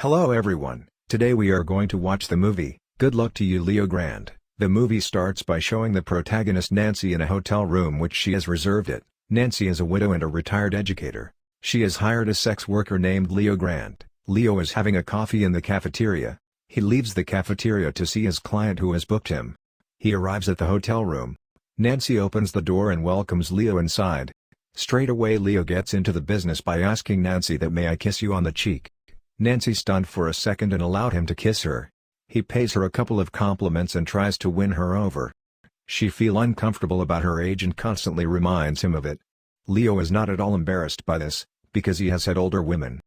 Hello everyone, today we are going to watch the movie, Good Luck to You Leo Grande. The movie starts by showing the protagonist Nancy in a hotel room which she has reserved it. Nancy is a widow and a retired educator. She has hired a sex worker named Leo Grande. Leo is having a coffee in the cafeteria. He leaves the cafeteria to see his client who has booked him. He arrives at the hotel room. Nancy opens the door and welcomes Leo inside. Straight away Leo gets into the business by asking Nancy that may I kiss you on the cheek. Nancy stunned for a second and allowed him to kiss her. He pays her a couple of compliments and tries to win her over. She feels uncomfortable about her age and constantly reminds him of it. Leo is not at all embarrassed by this, because he has had older women.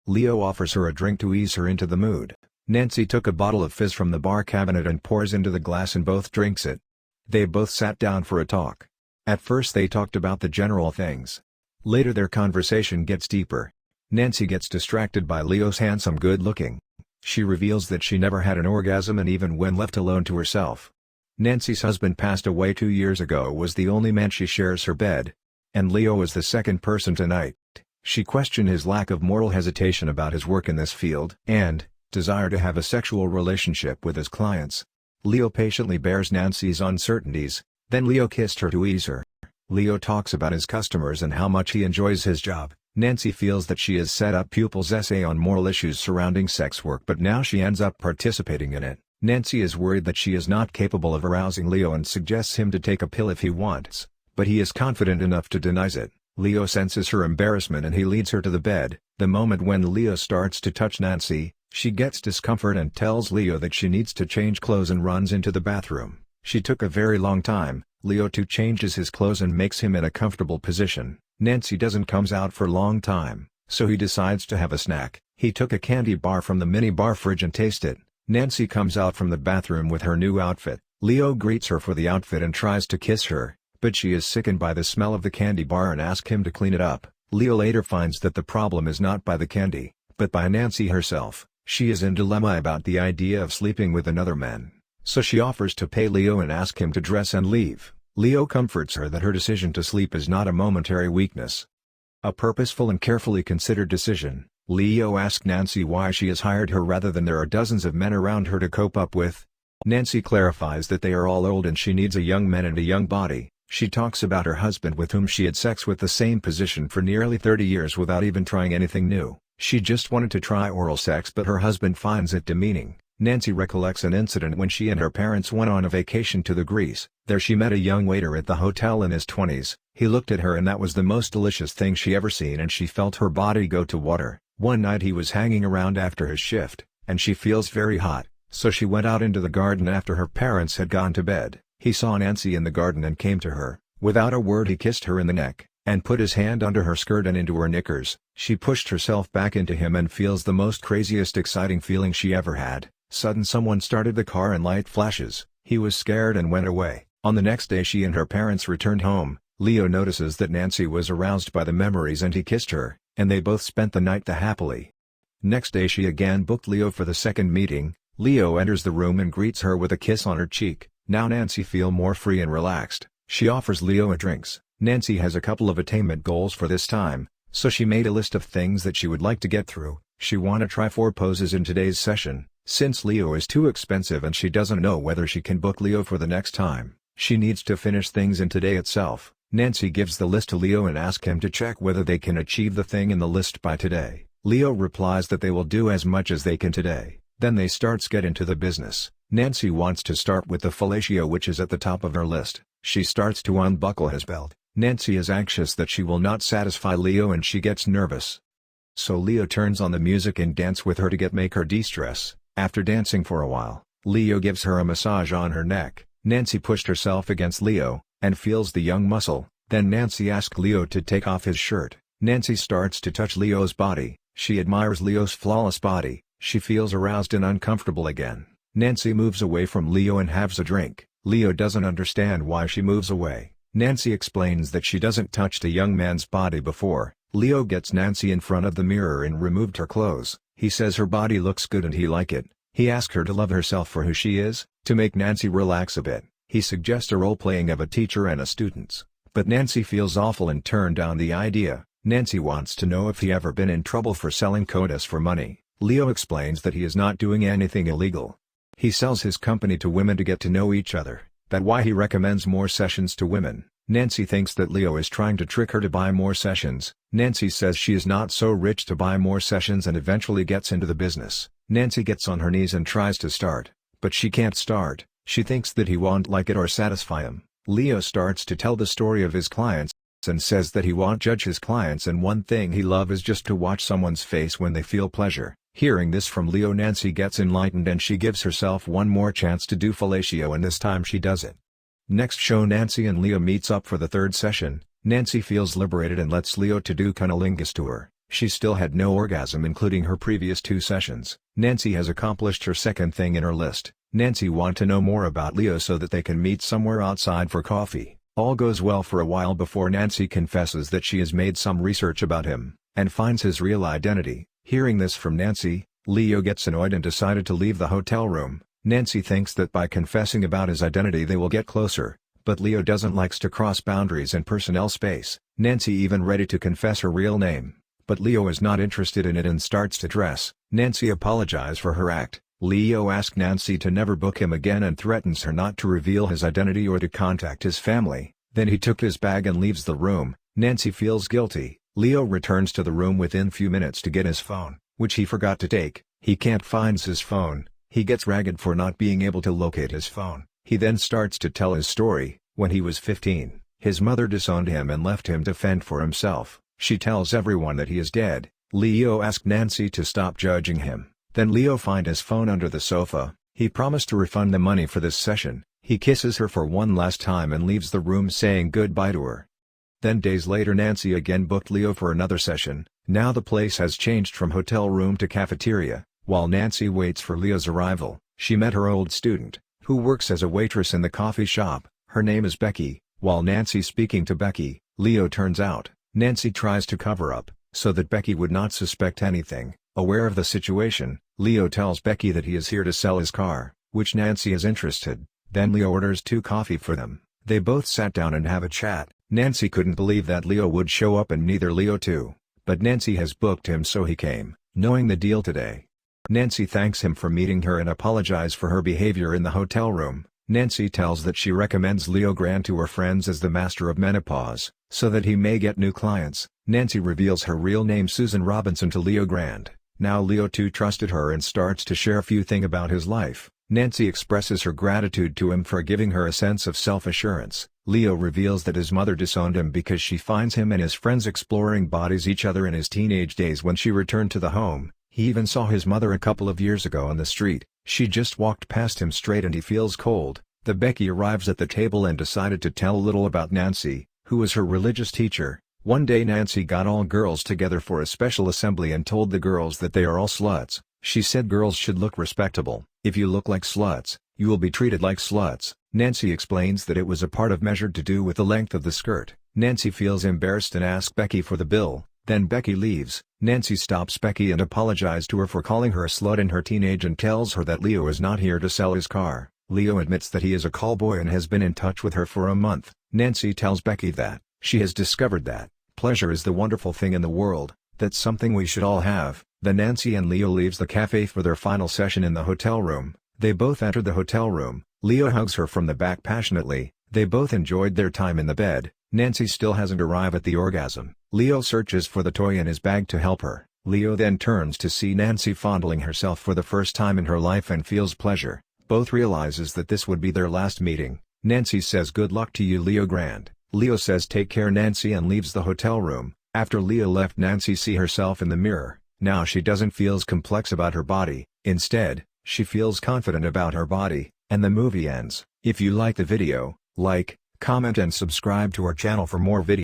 Leo offers her a drink to ease her into the mood. Nancy took a bottle of fizz from the bar cabinet and pours into the glass and both drinks it. They both sat down for a talk. At first they talked about the general things. Later their conversation gets deeper. Nancy gets distracted by Leo's handsome good-looking. She reveals that she never had an orgasm and even when left alone to herself. Nancy's husband passed away 2 years ago, was the only man she shares her bed. And Leo is the second person tonight. She questioned his lack of moral hesitation about his work in this field and desire to have a sexual relationship with his clients. Leo patiently bears Nancy's uncertainties, then Leo kissed her to ease her. Leo talks about his customers and how much he enjoys his job. Nancy feels that she has set up pupils' essay on moral issues surrounding sex work, but now she ends up participating in it. Nancy is worried that she is not capable of arousing Leo and suggests him to take a pill if he wants, but he is confident enough to deny it. Leo senses her embarrassment and he leads her to the bed. The moment when Leo starts to touch Nancy, she gets discomfort and tells Leo that she needs to change clothes and runs into the bathroom. She took a very long time. Leo too changes his clothes and makes him in a comfortable position. Nancy doesn't comes out for a long time, so he decides to have a snack. He took a candy bar from the mini bar fridge and tasted it. Nancy comes out from the bathroom with her new outfit. Leo greets her for the outfit and tries to kiss her, but she is sickened by the smell of the candy bar and asks him to clean it up. Leo later finds that the problem is not by the candy, but by Nancy herself. She is in dilemma about the idea of sleeping with another man, so she offers to pay Leo and ask him to dress and leave. Leo comforts her that her decision to sleep is not a momentary weakness. A purposeful and carefully considered decision. Leo asks Nancy why she has hired her rather than there are dozens of men around her to cope up with. Nancy clarifies that they are all old and she needs a young man and a young body. She talks about her husband with whom she had sex with the same position for nearly 30 years without even trying anything new. She just wanted to try oral sex, but her husband finds it demeaning. Nancy recollects an incident when she and her parents went on a vacation to the Greece. There she met a young waiter at the hotel in his 20s. He looked at her and that was the most delicious thing she ever seen and she felt her body go to water. One night he was hanging around after his shift, and she feels very hot, so she went out into the garden after her parents had gone to bed. He saw Nancy in the garden and came to her. Without a word he kissed her in the neck, and put his hand under her skirt and into her knickers. She pushed herself back into him and feels the most craziest exciting feeling she ever had. Sudden someone started the car and light flashes. He was scared and went away. On the next day she and her parents returned home. Leo notices that Nancy was aroused by the memories and he kissed her, and they both spent the night happily. Next day she again booked Leo for the second meeting. Leo enters the room and greets her with a kiss on her cheek. Now Nancy feels more free and relaxed. She offers Leo a drinks. Nancy has a couple of attainment goals for this time, so she made a list of things that she would like to get through. She want to try 4 poses in today's session. Since Leo is too expensive and she doesn't know whether she can book Leo for the next time, she needs to finish things in today itself. Nancy gives the list to Leo and asks him to check whether they can achieve the thing in the list by today. Leo replies that they will do as much as they can today. Then they starts get into the business. Nancy wants to start with the fellatio, which is at the top of her list. She starts to unbuckle his belt. Nancy is anxious that she will not satisfy Leo and she gets nervous. So Leo turns on the music and dance with her to make her de-stress. After dancing for a while, Leo gives her a massage on her neck. Nancy pushed herself against Leo, and feels the young muscle. Then Nancy asks Leo to take off his shirt. Nancy starts to touch Leo's body. She admires Leo's flawless body. She feels aroused and uncomfortable again. Nancy moves away from Leo and has a drink. Leo doesn't understand why she moves away. Nancy explains that she doesn't touch the young man's body before. Leo gets Nancy in front of the mirror and removed her clothes. He says her body looks good and he like it. He asks her to love herself for who she is, to make Nancy relax a bit. He suggests a role-playing of a teacher and a student, but Nancy feels awful and turned down the idea. Nancy wants to know if he ever been in trouble for selling codas for money. Leo explains that he is not doing anything illegal. He sells his company to women to get to know each other, that's why he recommends more sessions to women. Nancy thinks that Leo is trying to trick her to buy more sessions. Nancy says she is not so rich to buy more sessions and eventually gets into the business. Nancy gets on her knees and tries to start, but she can't start. She thinks that he won't like it or satisfy him. Leo starts to tell the story of his clients, and says that he won't judge his clients and one thing he loves is just to watch someone's face when they feel pleasure. Hearing this from Leo, Nancy gets enlightened and she gives herself one more chance to do fellatio, and this time she does it. Next show, Nancy and Leo meets up for the third session. Nancy feels liberated and lets Leo to do cunnilingus to her. She still had no orgasm including her previous 2 sessions. Nancy has accomplished her second thing in her list. Nancy wants to know more about Leo so that they can meet somewhere outside for coffee. All goes well for a while before Nancy confesses that she has made some research about him, and finds his real identity. Hearing this from Nancy, Leo gets annoyed and decided to leave the hotel room. Nancy thinks that by confessing about his identity they will get closer, but Leo doesn't like to cross boundaries and personnel space. Nancy even ready to confess her real name, but Leo is not interested in it and starts to dress. Nancy apologizes for her act. Leo asks Nancy to never book him again and threatens her not to reveal his identity or to contact his family. Then he took his bag and leaves the room. Nancy feels guilty. Leo returns to the room within few minutes to get his phone, which he forgot to take. He can't find his phone. He gets ragged for not being able to locate his phone. He then starts to tell his story. When he was 15, his mother disowned him and left him to fend for himself. She tells everyone that he is dead. Leo asks Nancy to stop judging him. Then Leo finds his phone under the sofa. He promised to refund the money for this session. He kisses her for one last time and leaves the room saying goodbye to her. Then days later, Nancy again booked Leo for another session. Now the place has changed from hotel room to cafeteria. While Nancy waits for Leo's arrival, she met her old student, who works as a waitress in the coffee shop. Her name is Becky. While Nancy speaking to Becky, Leo turns out. Nancy tries to cover up, so that Becky would not suspect anything. Aware of the situation, Leo tells Becky that he is here to sell his car, which Nancy is interested. Then Leo orders 2 coffee for them. They both sat down and have a chat. Nancy couldn't believe that Leo would show up and neither Leo too. But Nancy has booked him so he came, knowing the deal today. Nancy thanks him for meeting her and apologizes for her behavior in the hotel room. Nancy tells that she recommends Leo Grande to her friends as the master of menopause, so that he may get new clients. Nancy reveals her real name Susan Robinson to Leo Grande. Now Leo too trusted her and starts to share a few things about his life. Nancy expresses her gratitude to him for giving her a sense of self-assurance. Leo reveals that his mother disowned him because she finds him and his friends exploring bodies each other in his teenage days. When she returned to the home, he even saw his mother a couple of years ago on the street. She just walked past him straight and he feels cold. The Becky arrives at the table and decided to tell a little about Nancy, who was her religious teacher. One day Nancy got all girls together for a special assembly and told the girls that they are all sluts. She said girls should look respectable. If you look like sluts, you will be treated like sluts. Nancy explains that it was a part of measured to do with the length of the skirt. Nancy feels embarrassed and asks Becky for the bill. Then Becky leaves. Nancy stops Becky and apologizes to her for calling her a slut in her teenage and tells her that Leo is not here to sell his car. Leo admits that he is a callboy and has been in touch with her for a month. Nancy tells Becky that she has discovered that pleasure is the wonderful thing in the world, that's something we should all have. Then Nancy and Leo leaves the cafe for their final session in the hotel room. They both enter the hotel room. Leo hugs her from the back passionately. They both enjoyed their time in the bed. Nancy still hasn't arrived at the orgasm. Leo searches for the toy in his bag to help her. Leo then turns to see Nancy fondling herself for the first time in her life and feels pleasure. Both realizes that this would be their last meeting. Nancy says good luck to you, Leo Grande. Leo says take care, Nancy, and leaves the hotel room. After Leo left, Nancy sees herself in the mirror. Now she doesn't feel complex about her body. Instead, she feels confident about her body, and the movie ends. If you like the video, like, comment and subscribe to our channel for more videos.